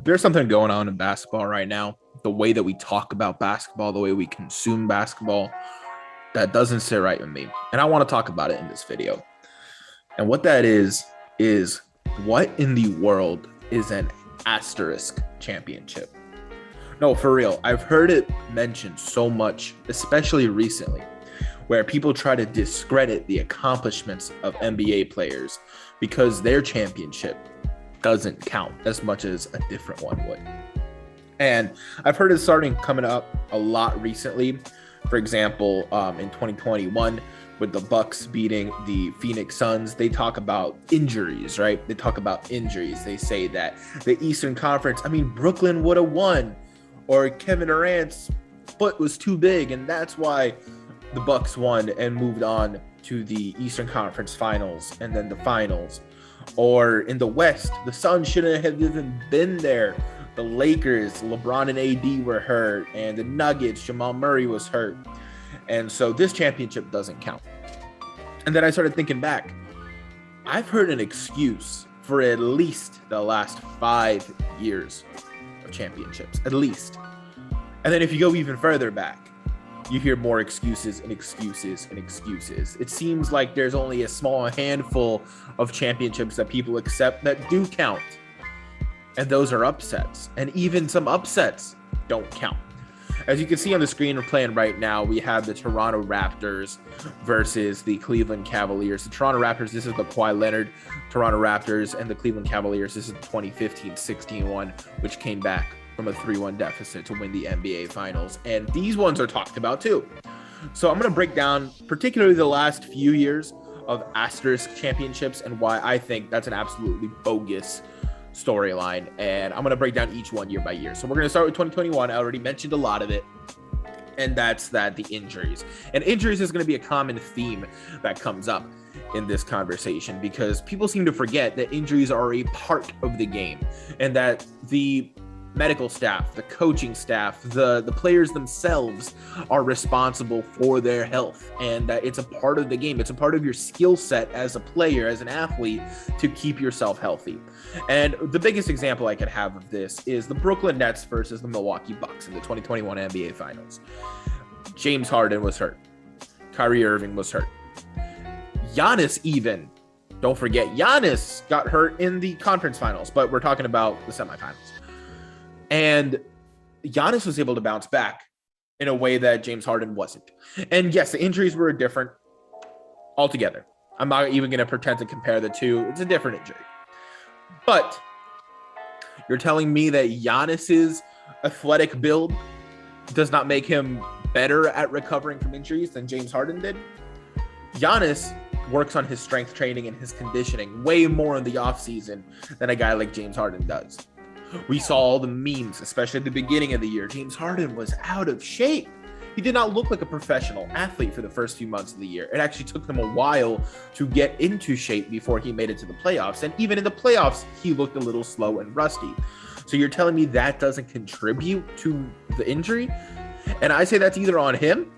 There's something going on in basketball right now. The way that we talk about basketball, the way we consume basketball, that doesn't sit right with me. And I want to talk about it in this video. And what that is what in the world is an asterisk championship? No, for real. I've heard it mentioned so much, especially recently, where people try to discredit the accomplishments of NBA players because their championship doesn't count as much as a different one would. And I've heard it starting coming up a lot recently. For example, in 2021, with the Bucks beating the Phoenix Suns, they talk about injuries, right? They talk about injuries. They say that the Eastern Conference, Brooklyn would have won, or Kevin Durant's foot was too big, and that's why the Bucks won and moved on to the Eastern Conference Finals and then the Finals. Or in the West, the Suns shouldn't have even been there. The Lakers, LeBron and AD were hurt, and the Nuggets, Jamal Murray was hurt. And so this championship doesn't count. And then I started thinking back. I've heard an excuse for at least the last 5 years of championships, at least. And then if you go even further back, you hear more excuses and excuses and excuses. It seems like there's only a small handful of championships that people accept that do count. And those are upsets. And even some upsets don't count. As you can see on the screen we're playing right now, we have the Toronto Raptors versus the Cleveland Cavaliers. The Toronto Raptors, this is the Kawhi Leonard Toronto Raptors, and the Cleveland Cavaliers, this is the 2015-16 one, which came back from a 3-1 deficit to win the NBA Finals. And these ones are talked about too. So I'm going to break down particularly the last few years of asterisk championships and why I think that's an absolutely bogus storyline. And I'm going to break down each one year by year. So we're going to start with 2021. I already mentioned a lot of it. And that's the injuries. And injuries is going to be a common theme that comes up in this conversation because people seem to forget that injuries are a part of the game and that the medical staff, the coaching staff, the players themselves are responsible for their health, and that it's a part of the game. It's a part of your skill set as a player, as an athlete, to keep yourself healthy. And the biggest example I could have of this is the Brooklyn Nets versus the Milwaukee Bucks in the 2021 NBA Finals. James Harden was hurt. Kyrie Irving was hurt. Giannis even, don't forget, Giannis got hurt in the conference finals, but we're talking about the semifinals. And Giannis was able to bounce back in a way that James Harden wasn't. And yes, the injuries were different altogether. I'm not even going to pretend to compare the two. It's a different injury. But you're telling me that Giannis's athletic build does not make him better at recovering from injuries than James Harden did? Giannis works on his strength training and his conditioning way more in the offseason than a guy like James Harden does. We saw all the memes, especially at the beginning of the year. James Harden was out of shape. He did not look like a professional athlete for the first few months of the year. It actually took him a while to get into shape before he made it to the playoffs. And even in the playoffs, he looked a little slow and rusty. So you're telling me that doesn't contribute to the injury? And I say that's either on him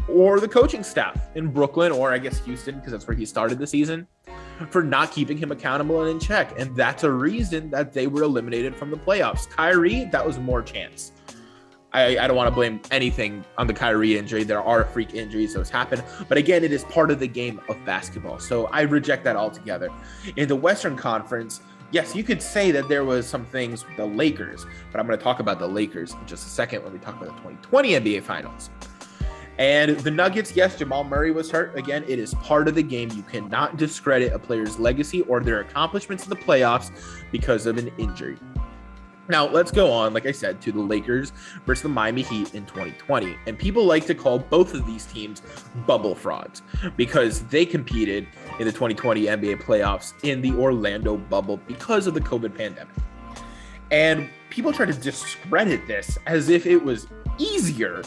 or the coaching staff in Brooklyn, or I guess Houston, because that's where he started the season, for not keeping him accountable and in check. And that's a reason that they were eliminated from the playoffs. Kyrie, that was more chance. I don't want to blame anything on the Kyrie injury. There are freak injuries, those happen. But again, it is part of the game of basketball. So I reject that altogether. In the Western Conference, yes, you could say that there was some things with the Lakers, but I'm going to talk about the Lakers in just a second when we talk about the 2020 NBA Finals. And the Nuggets, yes, Jamal Murray was hurt. Again, it is part of the game. You cannot discredit a player's legacy or their accomplishments in the playoffs because of an injury. Now, let's go on, like I said, to the Lakers versus the Miami Heat in 2020. And people like to call both of these teams bubble frauds because they competed in the 2020 NBA playoffs in the Orlando bubble because of the COVID pandemic. And people try to discredit this as if it was easier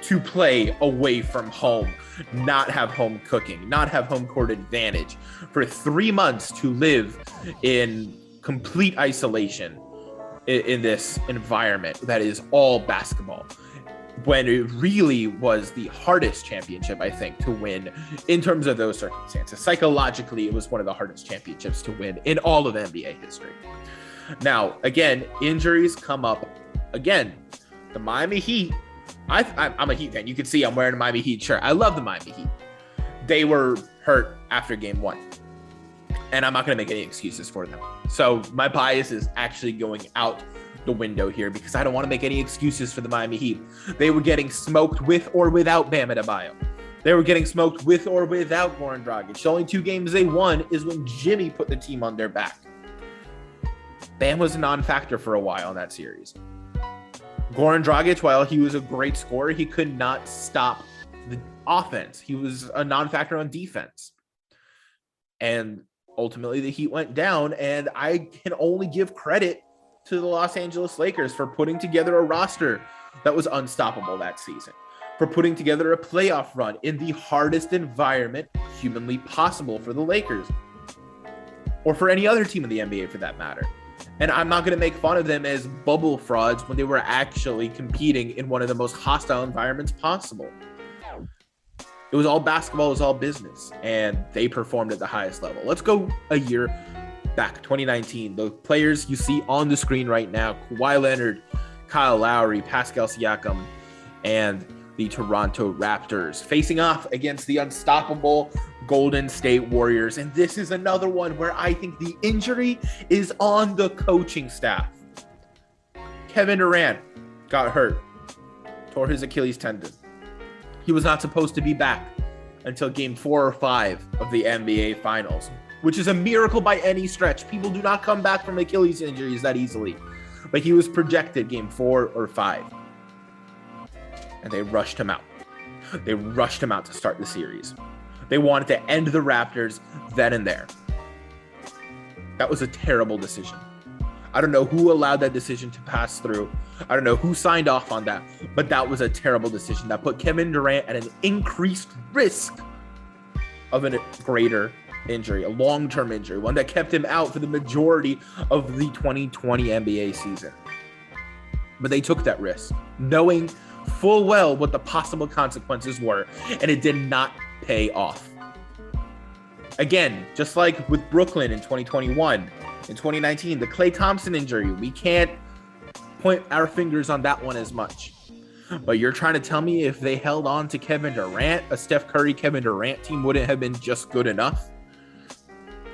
to play away from home, not have home cooking, not have home court advantage, for 3 months to live in complete isolation in this environment that is all basketball, when it really was the hardest championship, I think, to win in terms of those circumstances. Psychologically, it was one of the hardest championships to win in all of NBA history. Now, again, injuries come up. Again, the Miami Heat, I'm a Heat fan. You can see I'm wearing a Miami Heat shirt. I love the Miami Heat. They were hurt after game 1. And I'm not going to make any excuses for them. So my bias is actually going out the window here because I don't want to make any excuses for the Miami Heat. They were getting smoked with or without Bam Adebayo. They were getting smoked with or without Goran Dragic. The only 2 games they won is when Jimmy put the team on their back. Bam was a non-factor for a while in that series. Goran Dragic, while he was a great scorer, he could not stop the offense. He was a non-factor on defense. And ultimately, the Heat went down, and I can only give credit to the Los Angeles Lakers for putting together a roster that was unstoppable that season, for putting together a playoff run in the hardest environment humanly possible for the Lakers, or for any other team in the NBA for that matter. And I'm not going to make fun of them as bubble frauds when they were actually competing in one of the most hostile environments possible. It was all basketball, it was all business, and they performed at the highest level. Let's go a year back, 2019. The players you see on the screen right now, Kawhi Leonard, Kyle Lowry, Pascal Siakam, and the Toronto Raptors facing off against the unstoppable Golden State Warriors. And this is another one where I think the injury is on the coaching staff. Kevin Durant got hurt, tore his Achilles tendon. He was not supposed to be back until game 4 or 5 of the NBA Finals, which is a miracle by any stretch. People do not come back from Achilles injuries that easily. But he was projected game 4 or 5. And they rushed him out. They rushed him out to start the series. They wanted to end the Raptors then and there. That was a terrible decision. I don't know who allowed that decision to pass through. I don't know who signed off on that, but that was a terrible decision that put Kevin Durant at an increased risk of a greater injury, a long-term injury, one that kept him out for the majority of the 2020 NBA season. But they took that risk, knowing full well what the possible consequences were, and it did not pay off. Again, just like with Brooklyn in 2021, in 2019, the Klay Thompson injury, we can't point our fingers on that one as much. But you're trying to tell me if they held on to Kevin Durant, a Steph Curry, Kevin Durant team wouldn't have been just good enough?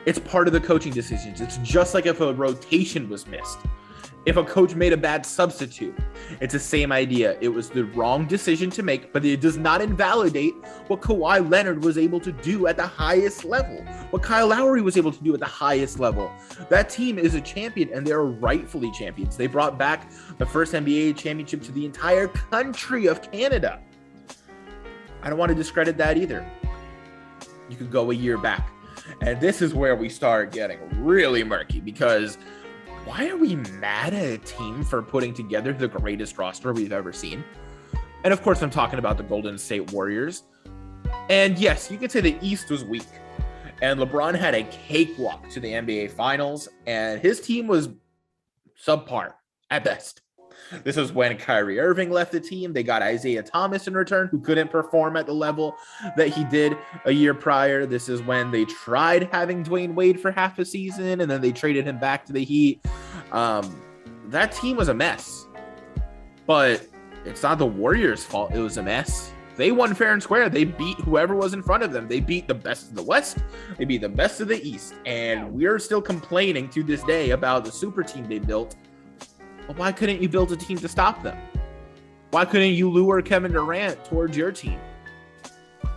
It's part of the coaching decisions. It's just like if a rotation was missed. If a coach made a bad substitute, it's the same idea. It was the wrong decision to make, but it does not invalidate what Kawhi Leonard was able to do at the highest level, what Kyle Lowry was able to do at the highest level. That team is a champion, and they're rightfully champions. They brought back the first NBA championship to the entire country of Canada. I don't want to discredit that either. You could go a year back. And this is where we start getting really murky, because why are we mad at a team for putting together the greatest roster we've ever seen? And of course, I'm talking about the Golden State Warriors. And yes, you could say the East was weak. And LeBron had a cakewalk to the NBA Finals, and his team was subpar at best. This is when Kyrie Irving left the team. They got Isaiah Thomas in return, who couldn't perform at the level that he did a year prior. This is when they tried having Dwayne Wade for half a season, and then they traded him back to the Heat. That team was a mess. But it's not the Warriors' fault it was a mess. They won fair and square. They beat whoever was in front of them. They beat the best of the West. They beat the best of the East. And we're still complaining to this day about the super team they built. But why couldn't you build a team to stop them? Why couldn't you lure Kevin Durant towards your team?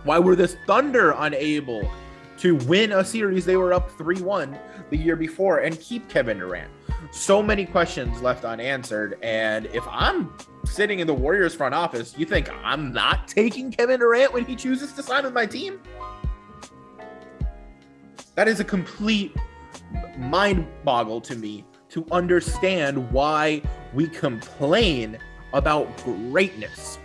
Why were the Thunder unable to win a series they were up 3-1 the year before and keep Kevin Durant? So many questions left unanswered. And if I'm sitting in the Warriors front office, you think I'm not taking Kevin Durant when he chooses to sign with my team? That is a complete mind boggle to me, to understand why we complain about greatness.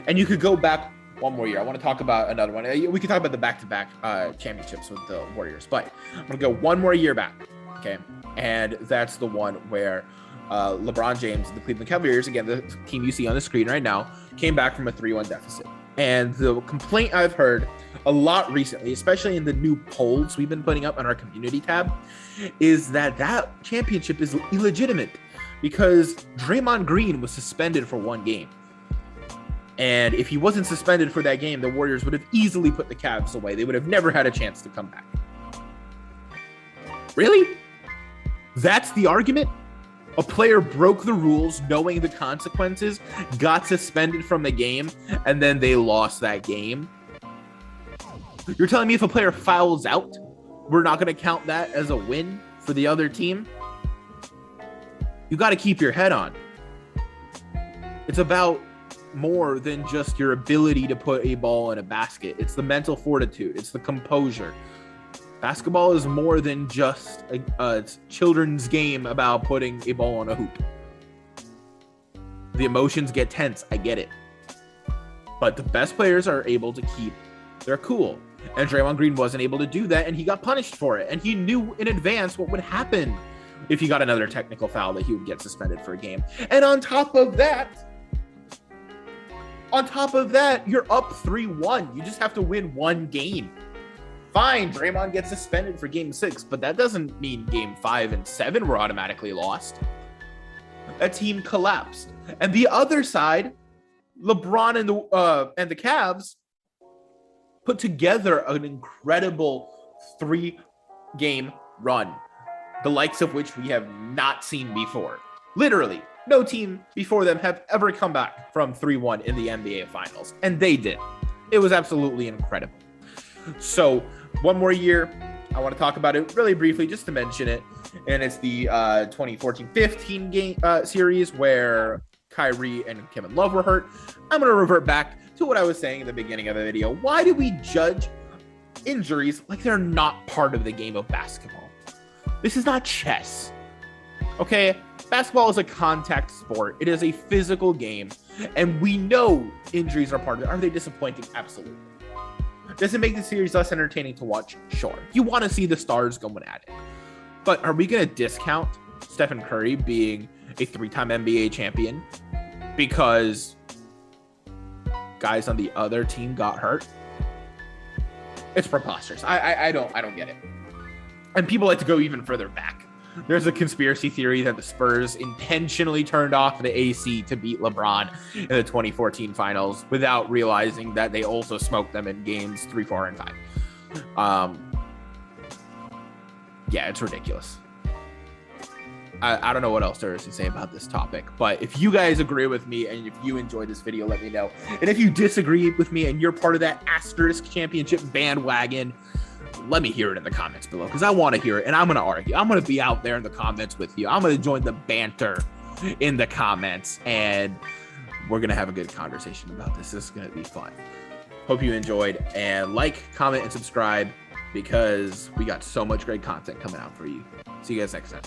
And you could go back one more year. I want to talk about another one. We could talk about the back-to-back championships with the Warriors, but I'm going to go one more year back, okay? And that's the one where LeBron James, the Cleveland Cavaliers, again, the team you see on the screen right now, came back from a 3-1 deficit. And the complaint I've heard a lot recently, especially in the new polls we've been putting up on our community tab, is that that championship is illegitimate because Draymond Green was suspended for one game. And if he wasn't suspended for that game, the Warriors would have easily put the Cavs away. They would have never had a chance to come back. Really? That's the argument? A player broke the rules knowing the consequences, got suspended from the game, and then they lost that game? You're telling me if a player fouls out, we're not going to count that as a win for the other team? You got to keep your head on. It's about more than just your ability to put a ball in a basket. It's the mental fortitude. It's the composure. Basketball is more than just a children's game about putting a ball on a hoop. The emotions get tense. I get it. But the best players are able to keep their cool. And Draymond Green wasn't able to do that, and he got punished for it. And he knew in advance what would happen if he got another technical foul, that he would get suspended for a game. And on top of that, you're up 3-1. You just have to win one game. Fine, Draymond gets suspended for game 6, but that doesn't mean game 5 and 7 were automatically lost. That team collapsed. And the other side, LeBron and the Cavs put together an incredible 3-game run, the likes of which we have not seen before. Literally, no team before them have ever come back from 3-1 in the NBA Finals, and they did. It was absolutely incredible. So, one more year, I want to talk about it really briefly, just to mention it, and it's the 2014-15 game series where Kyrie and Kevin Love were hurt. I'm going to revert back to what I was saying in the beginning of the video. Why do we judge injuries like they're not part of the game of basketball? This is not chess, okay? Basketball is a contact sport. It is a physical game, and we know injuries are part of it. Are they disappointing? Absolutely. Does it make the series less entertaining to watch? Sure. You want to see the stars going at it. But are we going to discount Stephen Curry being a 3-time NBA champion because guys on the other team got hurt? It's preposterous. I don't get it. And people like to go even further back. There's a conspiracy theory that the Spurs intentionally turned off the AC to beat LeBron in the 2014 finals without realizing that they also smoked them in games 3, 4, and 5. Yeah, it's ridiculous. I don't know what else there is to say about this topic, but if you guys agree with me and if you enjoyed this video, let me know. And if you disagree with me and you're part of that asterisk championship bandwagon, let me hear it in the comments below, because I want to hear it, and I'm going to argue. I'm going to be out there in the comments with you. I'm going to join the banter in the comments, and we're going to have a good conversation about this. This is going to be fun. Hope you enjoyed, and like, comment, and subscribe, because we got so much great content coming out for you. See you guys next time.